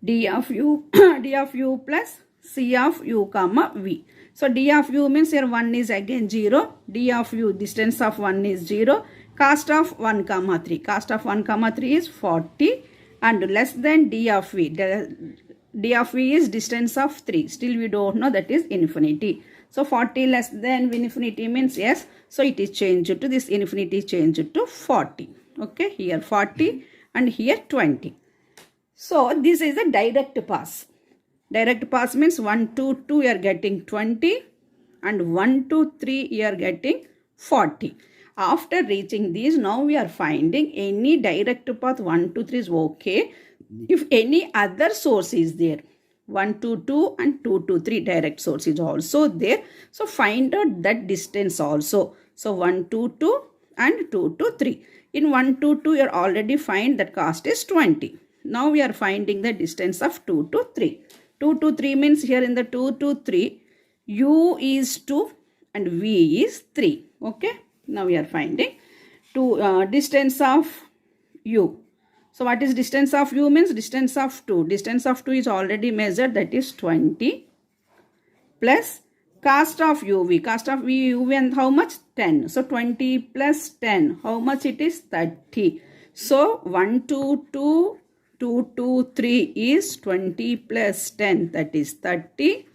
d of u plus c of u comma v. So d of u means here 1 is again 0. D of u, distance of 1 is 0. Cost of 1 comma 3. Cost of 1 comma 3 is 40 and less than d of v. D of v is distance of 3. Still we don't know, that is infinity. So 40 less than infinity means yes. So it is changed to this infinity changed to 40. Okay, here 40 and here 20. So this is a direct pass. Direct pass means 1, 2, 2 you are getting 20 and 1, 2, 3 you are getting 40. After reaching these, now we are finding any direct path 1, 2, 3 is okay. If any other source is there, 1, 2, 2 and 2, 2, 3 direct source is also there. So find out that distance also. So 1, 2, 2 and 2, 2, 3. In 1, 2, 2 you are already find that cost is 20. Now we are finding the distance of 2 to 3. 2 to 3 means here in the 2 to 3, u is 2 and v is 3. Okay. Now we are finding distance of u. So what is distance of u means? Distance of 2. Distance of 2 is already measured, that is 20 plus cost of uv. Cost of uv and how much? 10. So 20 plus 10. How much it is? 30. So 1, 2, 2. 2, 2, 3 is 20 plus 10, that is 30.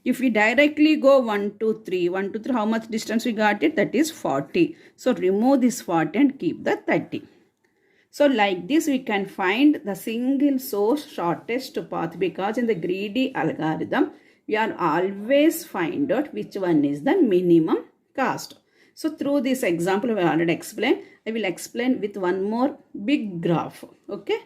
If we directly go 1, 2, 3, 1, 2, 3, how much distance we got it? That is 40. So remove this 40 and keep the 30. So like this we can find the single source shortest path because in the greedy algorithm we are always find out which one is the minimum cost. So through this example we already explained. I will explain with one more big graph. Okay.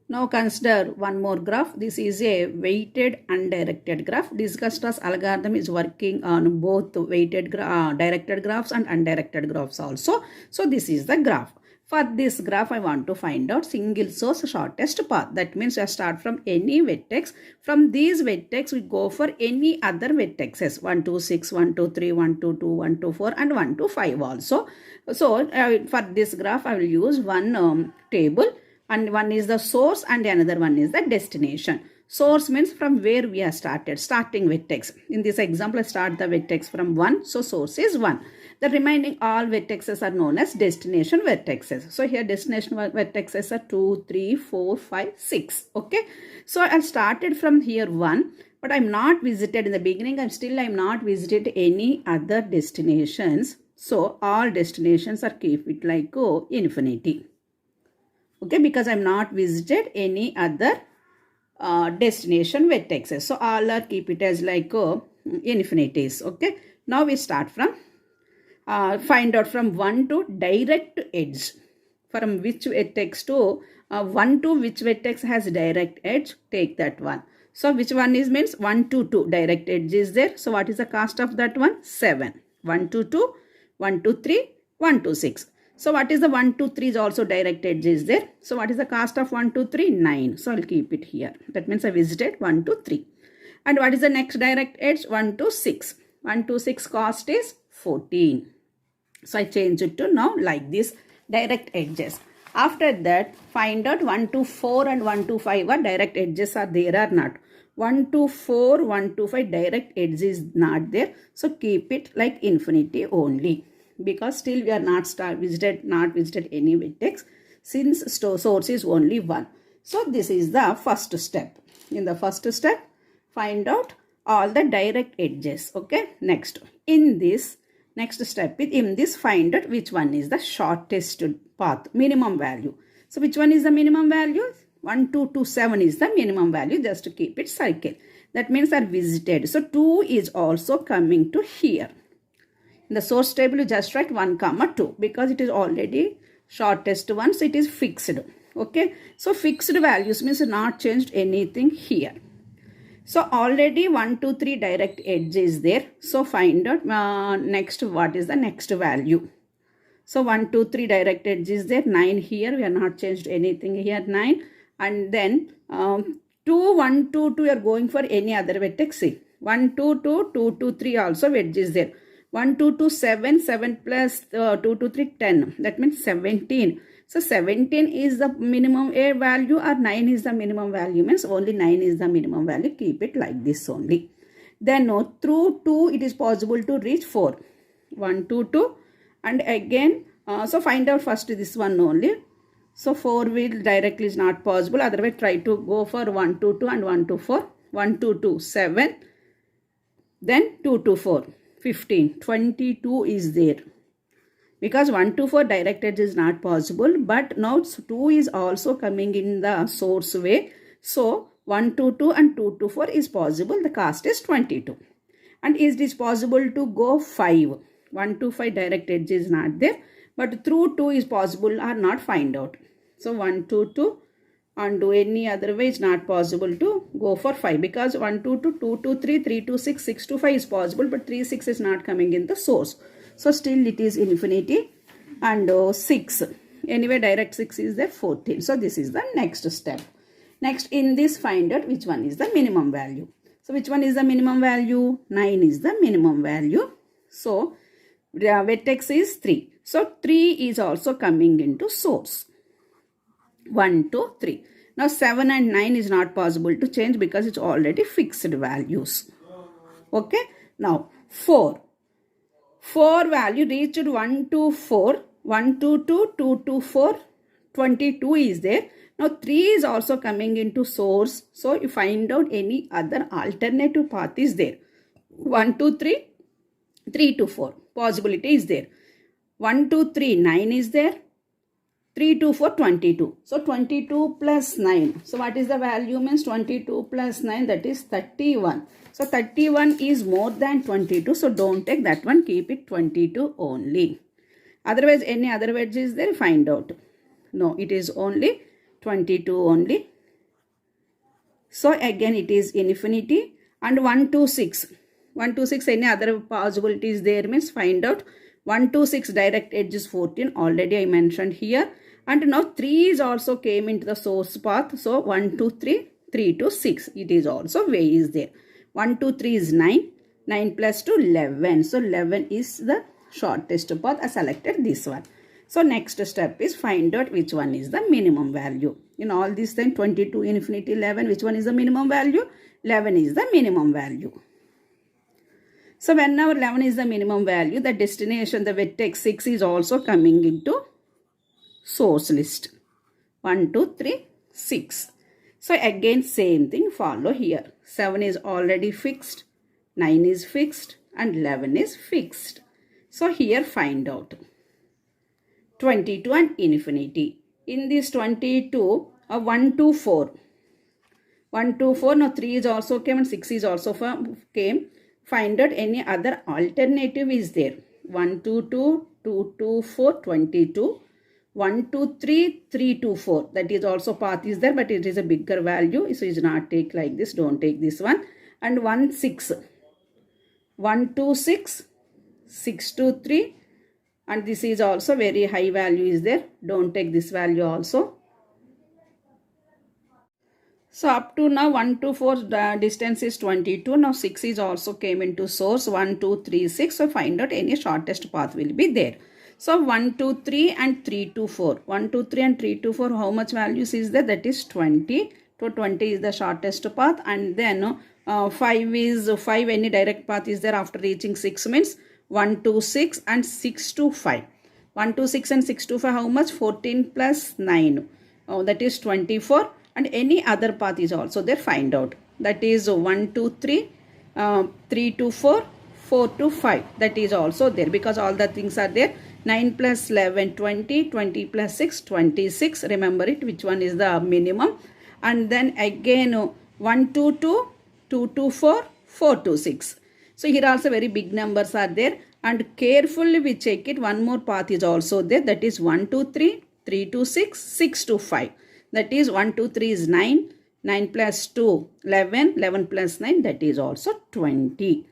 Now consider one more graph. This is a weighted undirected graph. Discussed as algorithm is working on both weighted directed graphs and undirected graphs also. So this is the graph. For this graph I want to find out single source shortest path. That means I start from any vertex. From these vertex we go for any other vertexes. 1, 2, 6, 1, 2, 3, 1, 2, 2, 1, 2, 4 and 1, 2, 5 also. So for this graph I will use one table. And one is the source and another one is the destination. Source means from where we have started, starting vertex. In this example, I start the vertex from 1. So source is 1. The remaining all vertexes are known as destination vertexes. So here destination vertexes are 2, 3, 4, 5, 6. Okay. So I started from here 1. But I am not visited in the beginning. I am not visited any other destinations. So all destinations are keep it like infinity. Okay, because I am not visited any other destination vertexes. So all are keep it as like infinities. Okay. Now we start from find out from 1 to direct edge. From which vertex to 1 to which vertex has direct edge, take that one. So which one is means 1 to 2 direct edge is there. So what is the cost of that one? 7. 1 to 2, 1 to 3, 1 to 6. So what is the 1, 2, 3 is also direct edge is there. So what is the cost of 1, 2, 3? 9. So I will keep it here. That means I visited 1, 2, 3. And what is the next direct edge? 1 to 6. 1 to 6 cost is 14. So I change it to now like this direct edges. After that, find out 1 to 4 and 1 to 5 are direct edges are there or not. 1 to 4, 1 to 5 direct edge is not there. So keep it like infinity only. Because still we are not visited any vertex since source is only 1. So this is the first step. In the first step, find out all the direct edges. Okay. Next, in this next step, in this find out which one is the shortest path, minimum value. So which one is the minimum value? 1, 2, 2, 7 is the minimum value. Just to keep it circle. That means are visited. So 2 is also coming to here. In the source table, you just write 1, 2 because it is already shortest one. So it is fixed. Okay. So fixed values means not changed anything here. So already 1, 2, 3 direct edge is there. So find out next what is the next value. So 1, 2, 3 direct edge is there. 9 here. We are not changed anything here. 9. And then 2, 1, 2, 2 you are going for any other vertex. See 1, 2, 2, 2, 2, 3 also edge is there. 1, 2, 2, 7. 7 plus 2, 2, 3, 10. That means 17. So 17 is the minimum value or 9 is the minimum value, means only 9 is the minimum value. Keep it like this only. Then through 2 it is possible to reach 4. 1, 2, 2 and again so find out first this one only. So 4 will directly is not possible, otherwise try to go for 1, 2, 2 and 1, 2, 4. 1, 2, 2, 7. Then 2, 2, 4, 15. 22 is there. Because 1 to 4 direct edge is not possible, but now 2 is also coming in the source way. So 1 to 2 and 2 to 4 is possible. The cost is 22. And is it possible to go 5? 1 to 5 direct edge is not there, but through 2 is possible or not, find out. So 1 to 2 and do any other way is not possible to go for 5 because 1 to 2, 2 to 3, 3 to 6, 6 to 5 is possible, but 3, 6 is not coming in the source. So still it is infinity and 6. Anyway, direct 6 is there, 14. So this is the next step. Next, in this find out which one is the minimum value. So which one is the minimum value? 9 is the minimum value. So the vertex is 3. So 3 is also coming into source. 1, 2, 3. Now 7 and 9 is not possible to change because it's already fixed values. Okay. Now 4. 4 value reached 1 to 4, 1 to 2, 2 to 4, 22 is there. Now 3 is also coming into source. So you find out any other alternative path is there. 1 to 3, 3 to 4. Possibility is there. 1 to 3, 9 is there. 3 to 4, 22. So 22 plus 9. So what is the value means 22 plus 9, that is 31. So 31 is more than 22. So don't take that one. Keep it 22 only. Otherwise any other wedge is there, find out. No, it is only 22 only. So again it is infinity. And 1 to 6. 1 to 6 any other possibilities there means find out. 1 to 6 direct edge is 14. Already I mentioned here. And now 3 is also came into the source path. So 1 to 3, 3 to 6. It is also way is there. 1 to 3 is 9. 9 plus 2, 11. So 11 is the shortest path. I selected this one. So next step is find out which one is the minimum value. In all this then 22, infinity, 11. Which one is the minimum value? 11 is the minimum value. So whenever 11 is the minimum value, the destination, the vertex 6 is also coming into source list. 1, 2, 3, 6. So again same thing follow here. 7 is already fixed. 9 is fixed. And 11 is fixed. So here find out. 22 and infinity. In this 22, 1 to 4. 1 to 4, now 3 is also came and 6 is also came. Find out any other alternative is there. 1 to 2, 2 to 4, 22. 1 to 3, 3 to 4. That is also path is there, but it is a bigger value. So it's not take like this. Don't take this one. And 1, 6. 1 to 6, 6 to 3. And this is also very high value is there. Don't take this value also. So up to now 1 to 4 distance is 22. Now 6 is also came into source 1, 2, 3, 6. So find out any shortest path will be there. So 1, 2, 3 and 3 to 4. 1, 2, 3 and 3 to 4. How much values is there? That is 20. So 20 is the shortest path. And then 5 is 5. Any direct path is there after reaching 6 means 1 to 6 and 6 to 5. 1 to 6 and 6 to 5 how much? 14 plus 9. That is 24. And any other path is also there, find out. That is 1 to 3, 3 to 4, 4 to 5. That is also there because all the things are there. 9 plus 11, 20, 20 plus 6, 26. Remember it, which one is the minimum. And then again 1 to 2, 2 to 4, 4 to 6. So here also very big numbers are there. And carefully we check it. One more path is also there. That is 1 to 3, 3 to 6, 6 to 5. That is 1, 2, 3 is 9. 9 plus 2, 11. 11 plus 9, that is also 20.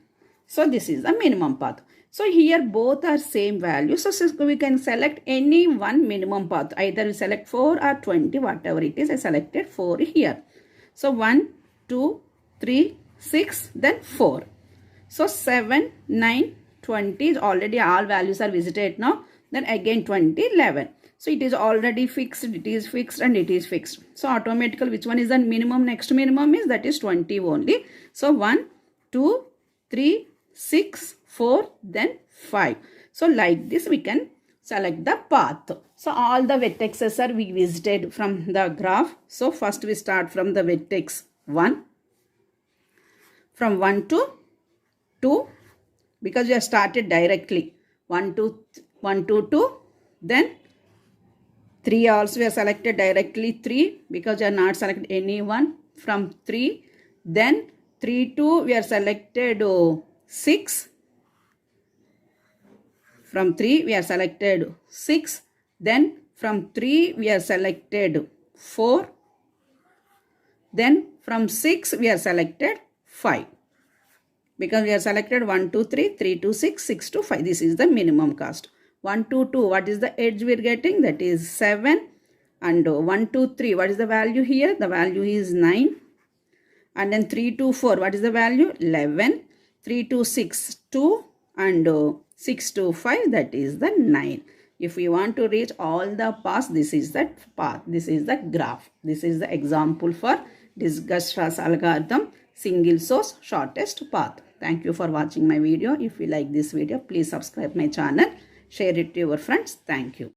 So this is the minimum path. So here both are same value. So we can select any one minimum path. Either we select 4 or 20, whatever it is. I selected 4 here. So 1, 2, 3, 6, then 4. So 7, 9, 20 is already all values are visited now. Then again 20, 11. So it is already fixed, it is fixed and it is fixed. So automatically which one is the minimum? Next minimum is that is 20 only. So 1, 2, 3, 6, 4, then 5. So like this we can select the path. So all the vertexes are we visited from the graph. So first we start from the vertex 1. From 1 to 2 because we have started directly. 1 to 2, then 3 also we have selected directly 3 because we are not selected any one. From 3, then 3 to we are selected 6. From 3 we are selected 6. Then from 3 we are selected 4. Then from 6 we are selected 5. Because we are selected 1, 2, 3, 3 to 6, 6 to 5. This is the minimum cost. 1 to 2, what is the edge we are getting? That is 7. And 1 to 3, what is the value here? The value is 9. And then 3 to 4, what is the value? 11. 3 to 6, 2. And 6 to 5, that is the 9. If we want to reach all the paths, this is the path. This is the graph. This is the example for discussed algorithm, single source, shortest path. Thank you for watching my video. If you like this video, please subscribe my channel. Share it to your friends. Thank you.